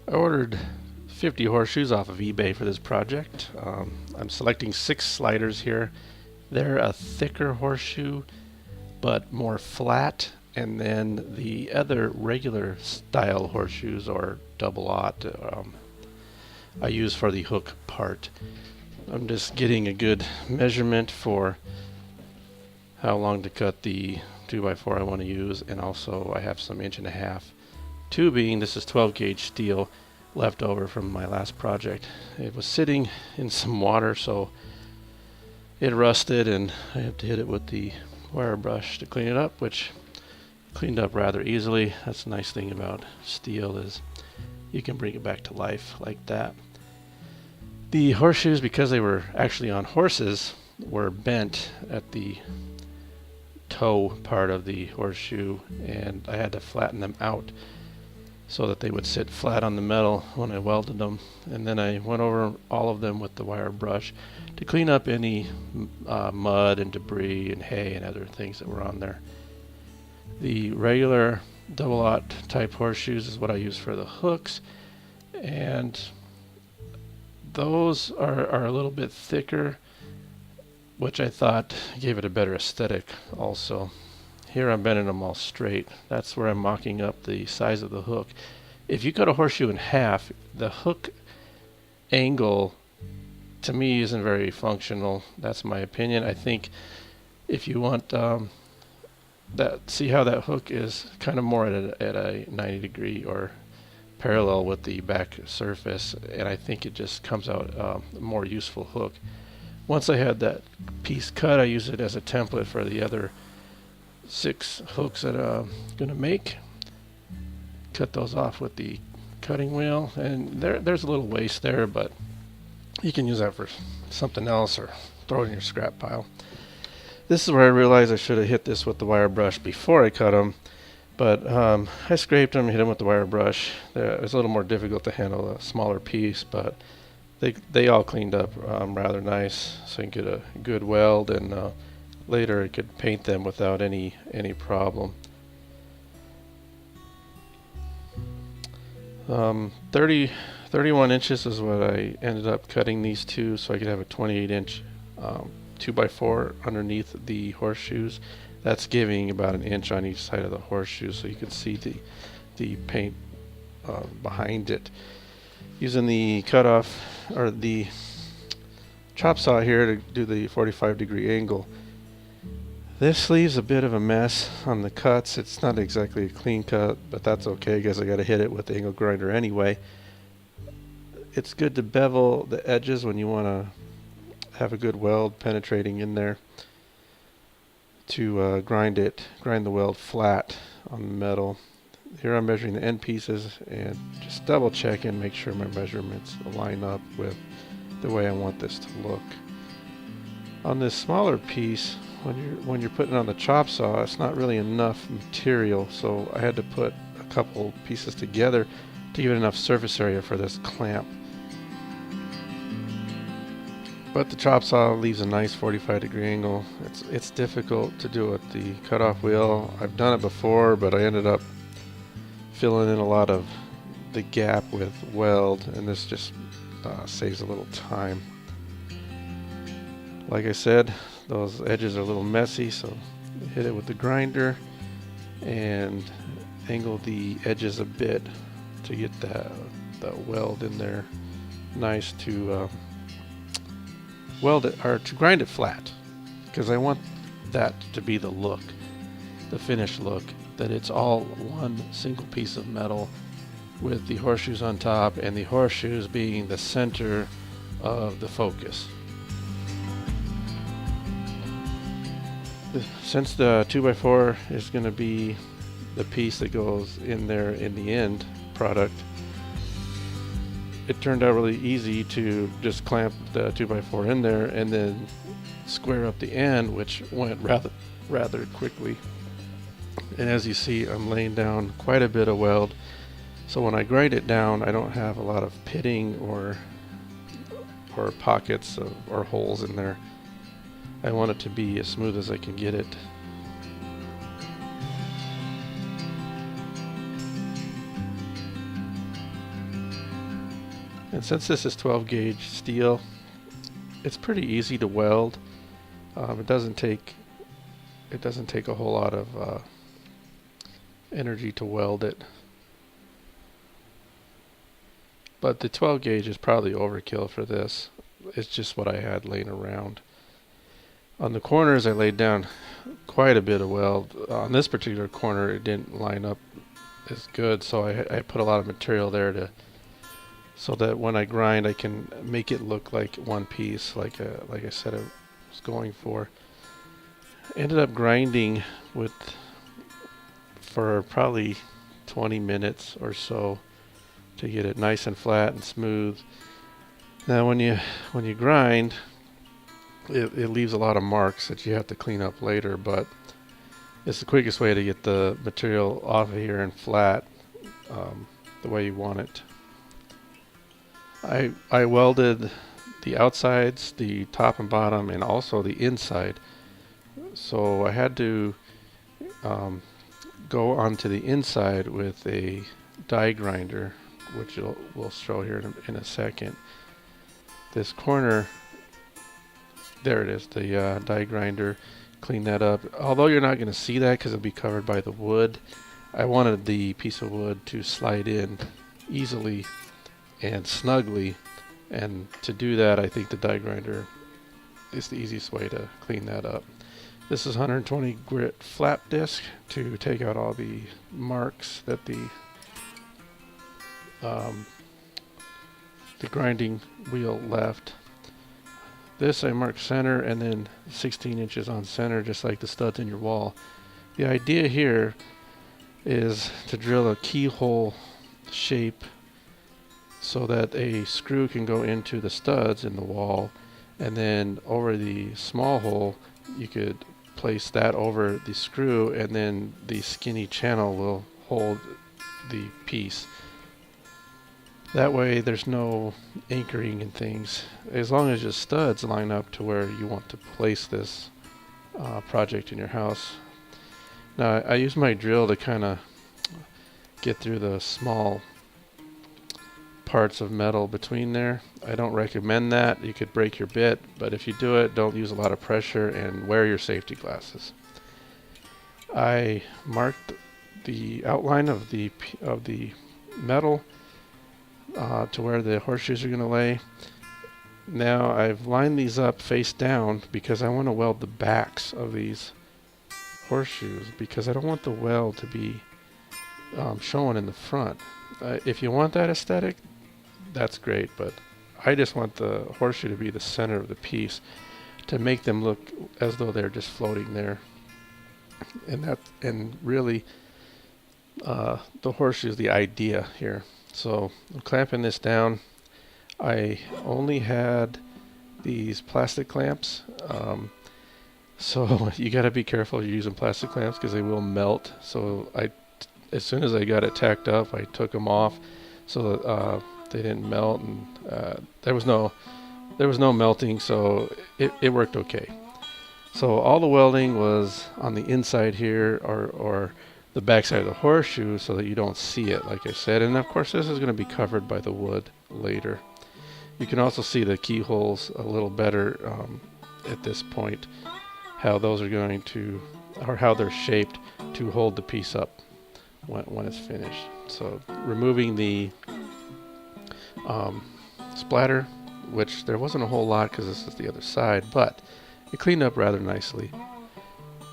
I ordered 50 horseshoes off of eBay for this project. I'm selecting 6 sliders here. They're a thicker horseshoe but more flat, and then the other regular style horseshoes or double aught I use for the hook part. I'm just getting a good measurement for how long to cut the 2x4 I want to use, and also I have some 1.5 inch tubing. This is 12 gauge steel left over from my last project. It was sitting in some water, so it rusted, and I have to hit it with the wire brush to clean it up, which cleaned up rather easily. That's the nice thing about steel, is you can bring it back to life like that. The horseshoes, because they were actually on horses, were bent at the toe part of the horseshoe, and I had to flatten them out so that they would sit flat on the metal when I welded them. And then I went over all of them with the wire brush to clean up any mud and debris and hay and other things that were on there. The regular double aught type horseshoes is what I use for the hooks, and those are a little bit thicker, which I thought gave it a better aesthetic also. Here I'm bending them all straight. That's where I'm mocking up the size of the hook. If you cut a horseshoe in half, the hook angle to me isn't very functional. That's my opinion. I think if you want see how that hook is kind of more at a 90 degree or parallel with the back surface, and I think it just comes out a more useful hook. Once I had that piece cut, I use it as a template for the other 6 hooks that I'm going to make. Cut those off with the cutting wheel, and there's a little waste there, but you can use that for something else or throw it in your scrap pile. This is where I realized I should have hit this with the wire brush before I cut them, but I scraped them, hit them with the wire brush. It was a little more difficult to handle a smaller piece, but they all cleaned up rather nice, so you can get a good weld, and later I could paint them without any problem. 31 inches is what I ended up cutting these to, so I could have a 28 inch 2x4 underneath the horseshoes. That's giving about 1 inch on each side of the horseshoe, so you can see the paint behind it. Using the cutoff or the chop saw here to do the 45 degree angle. This leaves a bit of a mess on the cuts. It's not exactly a clean cut, but that's okay because I got to hit it with the angle grinder anyway. It's good to bevel the edges when you want to have a good weld penetrating in there, to grind the weld flat on the metal. Here I'm measuring the end pieces and just double check and make sure my measurements line up with the way I want this to look. On this smaller piece, when you're putting it on the chop saw, it's not really enough material, so I had to put a couple pieces together to give it enough surface area for this clamp. But the chop saw leaves a nice 45 degree angle. It's difficult to do with the cutoff wheel. I've done it before, but I ended up filling in a lot of the gap with weld, and this just saves a little time. Like I said, those edges are a little messy, so hit it with the grinder and angle the edges a bit to get that weld in there nice, to weld it or to grind it flat, because I want that to be the look, the finished look, that it's all one single piece of metal with the horseshoes on top and the horseshoes being the center of the focus. Since the 2x4 is going to be the piece that goes in there in the end product, it turned out really easy to just clamp the 2x4 in there and then square up the end, which went rather quickly. And as you see, I'm laying down quite a bit of weld, so when I grind it down, I don't have a lot of pitting or pockets or holes in there. I want it to be as smooth as I can get it. And since this is 12 gauge steel, it's pretty easy to weld. It doesn't take a whole lot of energy to weld it. But the 12 gauge is probably overkill for this. It's just what I had laying around. On the corners I laid down quite a bit of weld. On this particular corner it didn't line up as good, so I put a lot of material there so that when I grind I can make it look like one piece, like I said I was going for. Ended up grinding for probably 20 minutes or so to get it nice and flat and smooth. Now when you grind, it leaves a lot of marks that you have to clean up later, but it's the quickest way to get the material off of here and flat the way you want it. I welded the outsides, the top and bottom, and also the inside. So I had to go onto the inside with a die grinder, which we'll show here in a second. This corner, there it is, the die grinder. Clean that up. Although you're not going to see that because it'll be covered by the wood, I wanted the piece of wood to slide in easily and snugly, and to do that I think the die grinder is the easiest way to clean that up. This is 120 grit flap disc to take out all the marks that the grinding wheel left. This I marked center and then 16 inches on center, just like the studs in your wall. The idea here is to drill a keyhole shape so that a screw can go into the studs in the wall, and then over the small hole you could place that over the screw, and then the skinny channel will hold the piece. That way there's no anchoring and things, as long as your studs line up to where you want to place this project in your house. Now I use my drill to kind of get through the small parts of metal between there. I don't recommend that. You could break your bit, but if you do it, don't use a lot of pressure and wear your safety glasses. I marked the outline of the metal to where the horseshoes are going to lay. Now I've lined these up face down because I want to weld the backs of these horseshoes, because I don't want the weld to be showing in the front. If you want that aesthetic, that's great, but I just want the horseshoe to be the center of the piece to make them look as though they're just floating there. And really the horseshoe is the idea here. So I'm clamping this down. I only had these plastic clamps, so you got to be careful you're using plastic clamps because they will melt. So as soon as I got it tacked up, I took them off so that they didn't melt, and there was no melting, so it worked okay. So all the welding was on the inside here, or the backside of the horseshoe, so that you don't see it, like I said. And of course this is going to be covered by the wood later. You can also see the keyholes a little better at this point, how those are going to, or how they're shaped to hold the piece up when it's finished. So removing the splatter, which there wasn't a whole lot because this is the other side, but it cleaned up rather nicely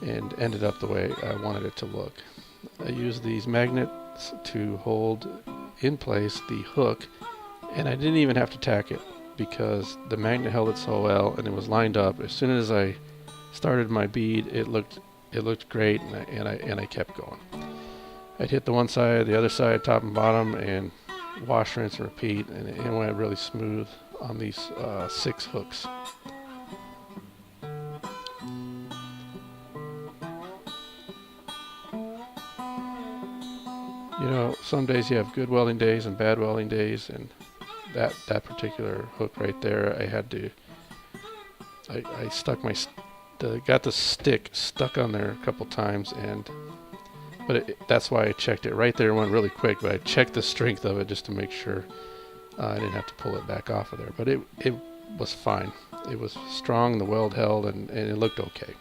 and ended up the way I wanted it to look. I used these magnets to hold in place the hook, and I didn't even have to tack it because the magnet held it so well and it was lined up. As soon as I started my bead, it looked great, and I kept going. I'd hit the one side, the other side, top and bottom, and wash, rinse, and repeat, and it went really smooth on these 6 hooks. You know, some days you have good welding days and bad welding days, and that particular hook right there, I stuck got the stick stuck on there a couple times, but that's why I checked it right there. It went really quick, but I checked the strength of it just to make sure I didn't have to pull it back off of there, but it was fine. It was strong, the weld held, and it looked okay.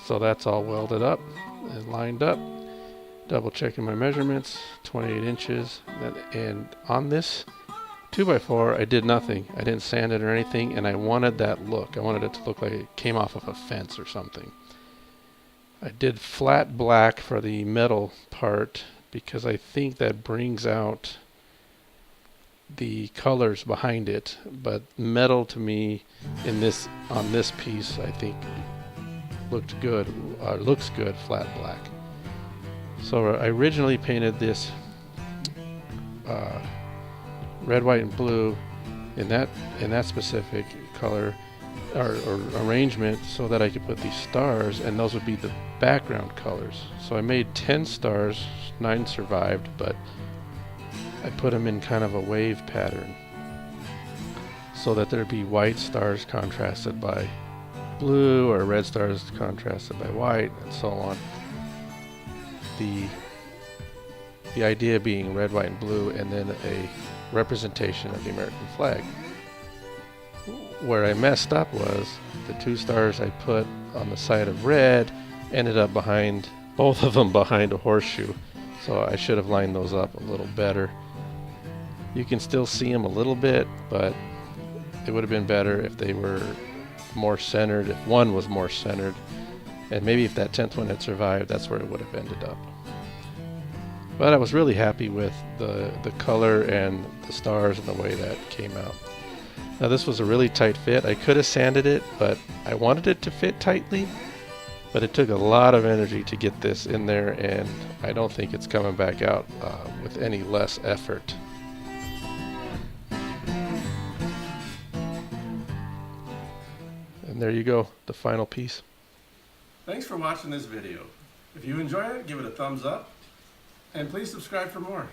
So that's all welded up and lined up. Double checking my measurements, 28 inches. And on this 2x4, I did nothing. I didn't sand it or anything, and I wanted that look. I wanted it to look like it came off of a fence or something. I did flat black for the metal part because I think that brings out the colors behind it, but metal to me on this piece I think looks good flat black. So I originally painted this red, white, and blue in that specific color or arrangement so that I could put these stars, and those would be the background colors. So I made 10 stars, 9 survived, but I put them in kind of a wave pattern so that there'd be white stars contrasted by blue or red stars contrasted by white, and so on. The idea being red, white, and blue, and then a representation of the American flag. Where I messed up was the 2 stars I put on the side of red ended up behind, both of them behind a horseshoe. So I should have lined those up a little better. You can still see them a little bit, but it would have been better if they were more centered, if one was more centered. And maybe if that 10th one had survived, that's where it would have ended up. But I was really happy with the color and the stars and the way that came out. Now this was a really tight fit. I could have sanded it, but I wanted it to fit tightly. But it took a lot of energy to get this in there, and I don't think it's coming back out with any less effort. And there you go, the final piece. Thanks for watching this video. If you enjoyed it, give it a thumbs up, and please subscribe for more.